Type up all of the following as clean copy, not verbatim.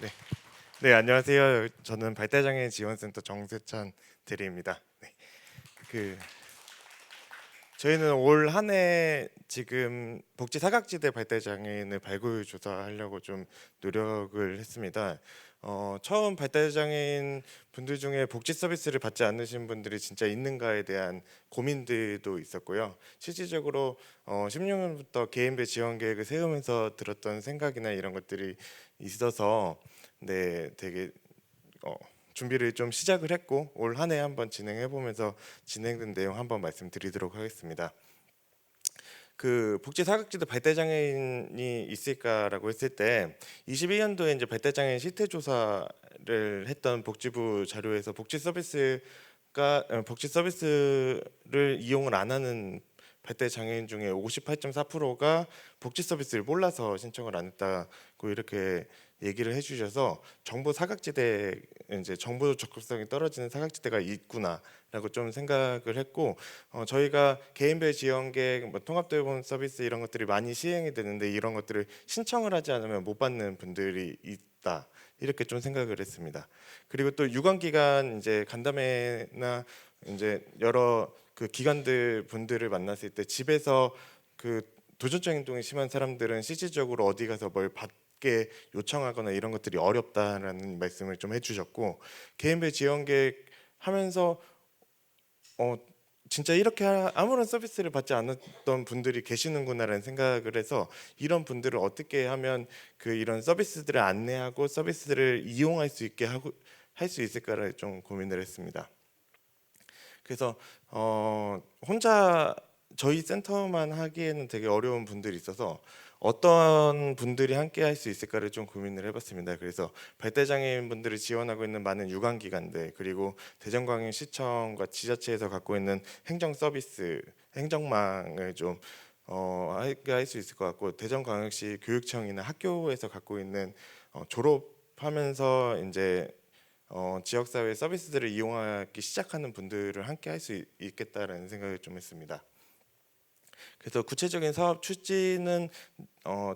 네. 네, 안녕하세요. 저는 발달장애인 지원센터 정세찬 대리입니다. 네. 그 저희는 올 한 해 지금 복지 사각지대 발달장애인을 발굴 조사하려고 좀 노력을 했습니다. 처음 발달장애인 분들 중에 복지 서비스를 받지 않으신 분들이 진짜 있는가에 대한 고민들도 있었고요. 실질적으로 16년부터 개인별 지원 계획을 세우면서 들었던 생각이나 이런 것들이 있어서 네, 되게 어, 준비를 좀 시작을 했고 올 한 해 한번 진행해 보면서 진행된 내용 한번 말씀드리도록 하겠습니다. 그 복지 사각지대 발달장애인이 있을까라고 했을 때 21년도에 이제 발달장애인 실태 조사를 했던 복지부 자료에서 복지 서비스를 이용을 안 하는 발달 장애인 중에 58.4%가 복지 서비스를 몰라서 신청을 안 했다고 이렇게 얘기를 해주셔서 정보 접근성이 떨어지는 사각지대가 있구나라고 좀 생각을 했고, 저희가 개인별 지원계획, 통합돌봄 서비스 이런 것들이 많이 시행이 되는데 이런 것들을 신청을 하지 않으면 못 받는 분들이 있다. 이렇게 좀 생각을 했습니다. 그리고 또 유관기관 이제 간담회나 이제 여러 그 기관들 분들을 만났을 때 집에서 그 도전적 행동이 심한 사람들은 실질적으로 어디 가서 뭘 받게 요청하거나 이런 것들이 어렵다라는 말씀을 좀 해주셨고, 개인별 지원 계획 하면서 어 진짜 이렇게 아무런 서비스를 받지 않았던 분들이 계시는구나라는 생각을 해서 이런 분들을 어떻게 하면 그 이런 서비스들을 안내하고 서비스를 이용할 수 있게 하고 할 수 있을까를 좀 고민을 했습니다. 그래서 혼자 저희 센터만 하기에는 되게 어려운 분들이 있어서 어떤 분들이 함께 할 수 있을까를 좀 고민을 해봤습니다. 그래서 발달장애인 분들을 지원하고 있는 많은 유관기관들, 그리고 대전광역시청과 지자체에서 갖고 있는 행정 서비스, 행정망을 좀 할 수 있을 것 같고, 대전광역시 교육청이나 학교에서 갖고 있는 졸업하면서 이제 지역사회 서비스들을 이용하기 시작하는 분들을 함께 할 수 있겠다라는 생각을 좀 했습니다. 그래서 구체적인 사업 추진은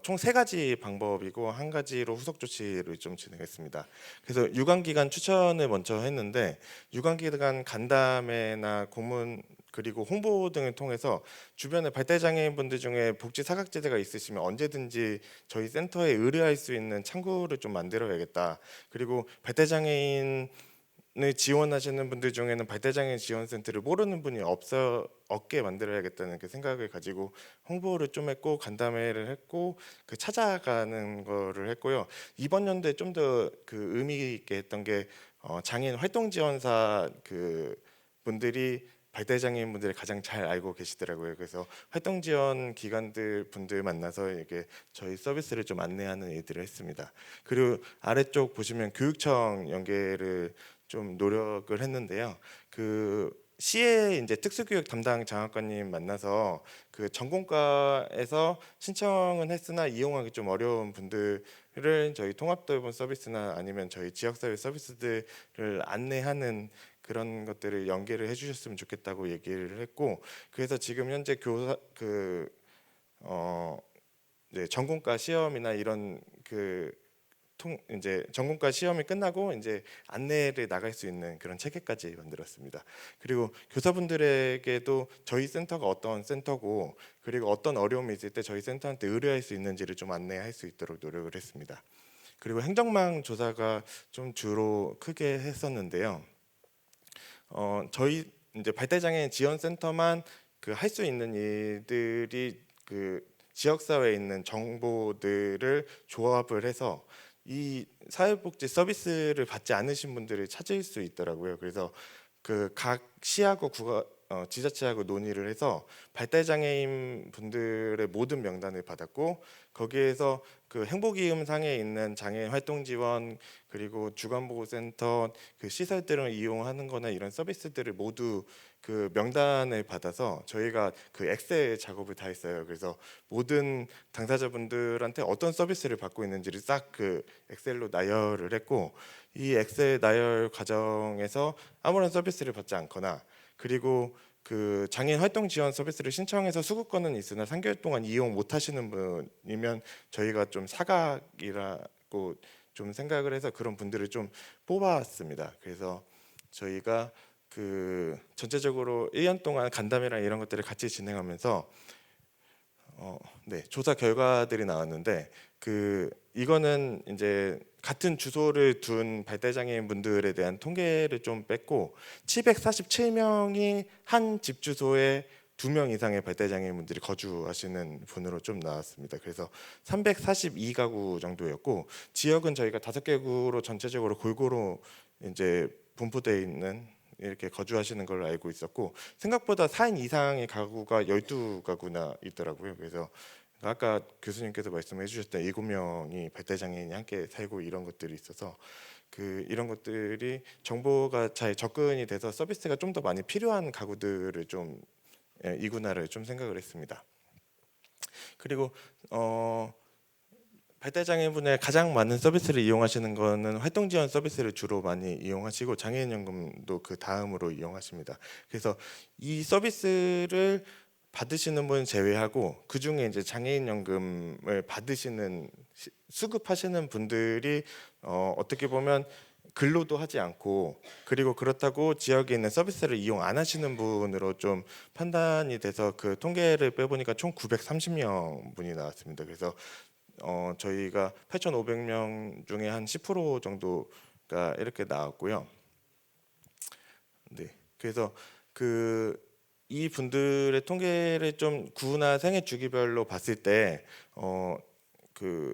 총 세 가지 방법이고 한 가지로 후속 조치를 좀 진행했습니다. 그래서 유관기관 추천을 먼저 했는데, 유관기관 간담회나 고문 그리고 홍보 등을 통해서 주변에 발달장애인 분들 중에 복지 사각지대가 있으시면 언제든지 저희 센터에 의뢰할 수 있는 창구를 좀 만들어야겠다. 그리고 발달장애인 을 지원하시는 분들 중에는 발달장애인 지원센터를 모르는 분이 없게 만들어야겠다는 그 생각을 가지고 홍보를 좀 했고 간담회를 했고 그 찾아가는 거를 했고요. 이번 연도에 좀 더 그 의미 있게 했던 게 장애인 활동 지원사 그 분들이 발달장애인 분들을 가장 잘 알고 계시더라고요. 그래서 활동 지원 기관들 분들 만나서 이게 저희 서비스를 좀 안내하는 일들을 했습니다. 그리고 아래쪽 보시면 교육청 연계를 좀 노력을 했는데요. 그 시에 이제 특수교육 담당 장학관님 만나서 그 전공과에서 신청은 했으나 이용하기 좀 어려운 분들을 저희 통합돌봄 서비스나 아니면 저희 지역사회 서비스들을 안내하는 그런 것들을 연계를 해주셨으면 좋겠다고 얘기를 했고, 그래서 지금 현재 교사 이제 전공과 시험이나 이런 그 이제 전공과 시험이 끝나고 이제 안내를 나갈 수 있는 그런 체계까지 만들었습니다. 그리고 교사분들에게도 저희 센터가 어떤 센터고 그리고 어떤 어려움이 있을 때 저희 센터한테 의뢰할 수 있는지를 좀 안내할 수 있도록 노력을 했습니다. 그리고 행정망 조사가 좀 주로 크게 했었는데요. 저희 이제 발달장애인 지원센터만 그 할 수 있는 일들이 그 지역사회에 있는 정보들을 조합을 해서 이 사회복지 서비스를 받지 않으신 분들을 찾을 수 있더라고요. 그래서 그 각 시하고 지자체하고 논의를 해서 발달장애인 분들의 모든 명단을 받았고, 거기에서 그 행복이음상에 있는 장애인 활동 지원 그리고 주간보호센터 그 시설들을 이용하는 거나 이런 서비스들을 모두 그 명단을 받아서 저희가 그 엑셀 작업을 다 했어요. 그래서 모든 당사자분들한테 어떤 서비스를 받고 있는지를 싹 그 엑셀로 나열을 했고, 이 엑셀 나열 과정에서 아무런 서비스를 받지 않거나 그리고 그 장애인 활동 지원 서비스를 신청해서 수급권은 있으나 3개월 동안 이용 못 하시는 분이면 저희가 좀 사각이라고 좀 생각을 해서 그런 분들을 좀 뽑아왔습니다. 그래서 저희가 그 전체적으로 1년 동안 간담회랑 이런 것들을 같이 진행하면서 네, 조사 결과들이 나왔는데 이거는 이제 같은 주소를 둔 발달장애인 분들에 대한 통계를 좀 뺐고 747명이 한 집 주소에 2명 이상의 발달장애인 분들이 거주하시는 분으로 좀 나왔습니다. 그래서 342가구 정도였고 지역은 저희가 5개구로 전체적으로 골고루 이제 분포되어 있는 이렇게 거주하시는 걸로 알고 있었고 생각보다 4인 이상의 가구가 12가구나 있더라고요. 그래서 아까 교수님께서 말씀해 주셨던 7명이 발달장애인이 함께 살고 이런 것들이 있어서 이런 것들이 정보가 잘 접근이 돼서 서비스가 좀 더 많이 필요한 가구들을 좀 이군화를 좀 생각을 했습니다. 그리고 발달장애인분의 가장 많은 서비스를 이용하시는 거는 활동지원 서비스를 주로 많이 이용하시고 장애인연금도 그 다음으로 이용하십니다. 그래서 이 서비스를 받으시는 분 제외하고 그 중에 이제 장애인연금을 받으시는 수급하시는 분들이 어떻게 보면 근로도 하지 않고 그리고 그렇다고 지역에 있는 서비스를 이용 안 하시는 분으로 좀 판단이 돼서 그 통계를 빼보니까 총 930명 분이 나왔습니다. 그래서 저희가 8,500명 중에 한 10% 정도가 이렇게 나왔고요. 네, 그래서 이 분들의 통계를 좀 구나 생애 주기별로 봤을 때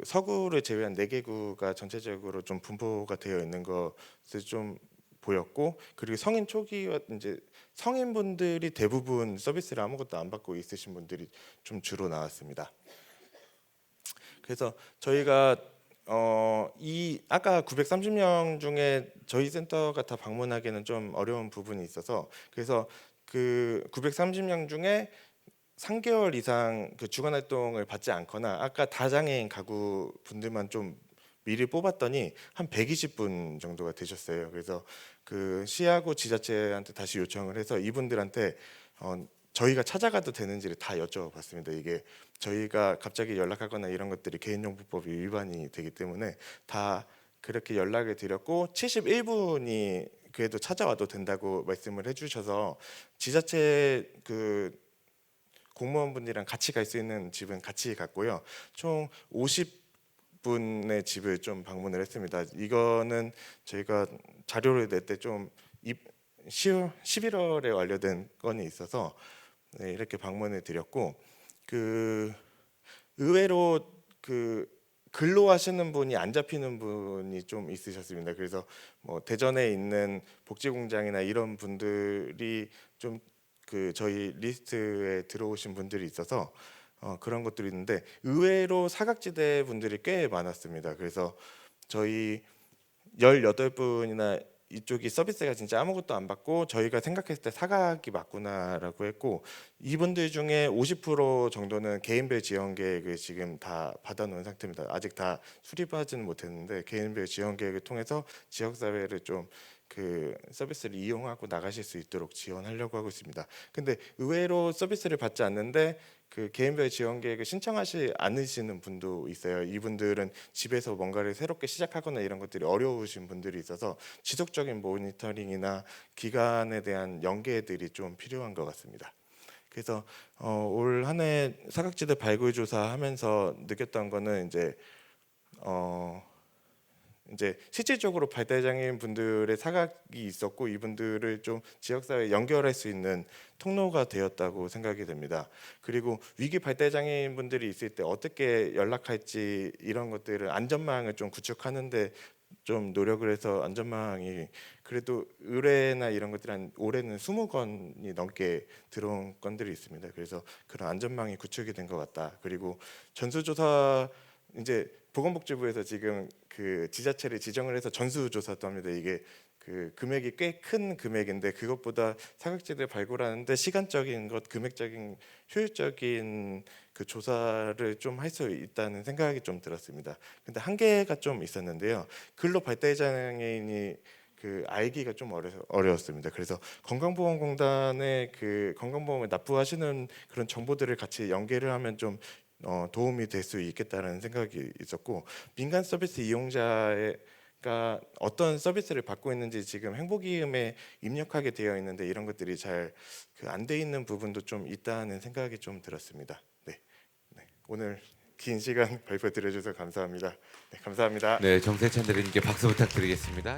서구를 제외한 4개구가 전체적으로 좀 분포가 되어 있는 것을 좀 보였고 그리고 성인 초기와 이제 성인분들이 대부분 서비스를 아무것도 안 받고 있으신 분들이 좀 주로 나왔습니다. 그래서 저희가 이 아까 930명 중에 저희 센터가 다 방문하기는 좀 어려운 부분이 있어서 그래서 그 930명 중에 3개월 이상 그 주간 활동을 받지 않거나 아까 다장애인 가구 분들만 좀 미리 뽑았더니 한 120분 정도가 되셨어요. 그래서 그 시하고 지자체한테 다시 요청을 해서 이분들한테 저희가 찾아가도 되는지를 다 여쭤봤습니다. 이게 저희가 갑자기 연락하거나 이런 것들이 개인정보법 위반이 되기 때문에 다 그렇게 연락을 드렸고 71분이 그래도 찾아와도 된다고 말씀을 해주셔서 지자체 공무원분이랑 같이 갈 수 있는 집은 같이 갔고요. 총 50분의 집을 좀 방문을 했습니다. 이거는 저희가 자료를 낼 때 좀 11월에 완료된 건이 있어서 네, 이렇게 방문을 드렸고 의외로 근로하시는 분이 안 잡히는 분이 좀 있으셨습니다. 그래서 뭐 대전에 있는 복지공장이나 이런 분들이 좀 저희 리스트에 들어오신 분들이 있어서 그런 것들이 있는데 의외로 사각지대 분들이 꽤 많았습니다. 그래서 저희 18분이나 이쪽이 서비스가 진짜 아무것도 안 받고 저희가 생각했을 때 사각이 맞구나라고 했고 이분들 중에 50% 정도는 개인별 지원 계획을 지금 다 받아놓은 상태입니다. 아직 다 수립하지는 못했는데 개인별 지원 계획을 통해서 지역사회를 좀 서비스를 이용하고 나가실 수 있도록 지원하려고 하고 있습니다. 근데 의외로 서비스를 받지 않는데 개인별 지원 계획을 신청하지 않으시는 분도 있어요. 이분들은 집에서 뭔가를 새롭게 시작하거나 이런 것들이 어려우신 분들이 있어서 지속적인 모니터링이나 기간에 대한 연계들이 좀 필요한 것 같습니다. 그래서 올 한 해 사각지대 발굴 조사하면서 느꼈던 거는 이제 실질적으로 발달장애인 분들의 사각이 있었고 이분들을 좀 지역사회에 연결할 수 있는 통로가 되었다고 생각이 됩니다. 그리고 위기 발달장애인 분들이 있을 때 어떻게 연락할지 이런 것들을 안전망을 좀 구축하는데 좀 노력을 해서 안전망이 그래도 의뢰나 이런 것들이 올해는 20건이 넘게 들어온 건들이 있습니다. 그래서 그런 안전망이 구축이 된 것 같다. 그리고 전수조사 이제 보건복지부에서 지금 지자체를 지정을 해서 전수조사도 합니다. 이게 금액이 꽤 큰 금액인데 그것보다 사각지대 발굴하는데 시간적인 것, 금액적인 효율적인 조사를 좀 할 수 있다는 생각이 좀 들었습니다. 근데 한계가 좀 있었는데요. 근로 발달장애인이 알기가 좀 어려웠습니다. 그래서 건강보험공단에 건강보험을 납부하시는 그런 정보들을 같이 연계를 하면 좀 도움이 될 수 있겠다는 생각이 있었고, 민간 서비스 이용자가 어떤 서비스를 받고 있는지 지금 행복이음에 입력하게 되어 있는데 이런 것들이 잘 안 돼 있는 부분도 좀 있다는 생각이 좀 들었습니다. 네, 네. 오늘 긴 시간 발표 드려주셔서 감사합니다. 네, 감사합니다. 네, 정세찬 대리님께 박수 부탁드리겠습니다.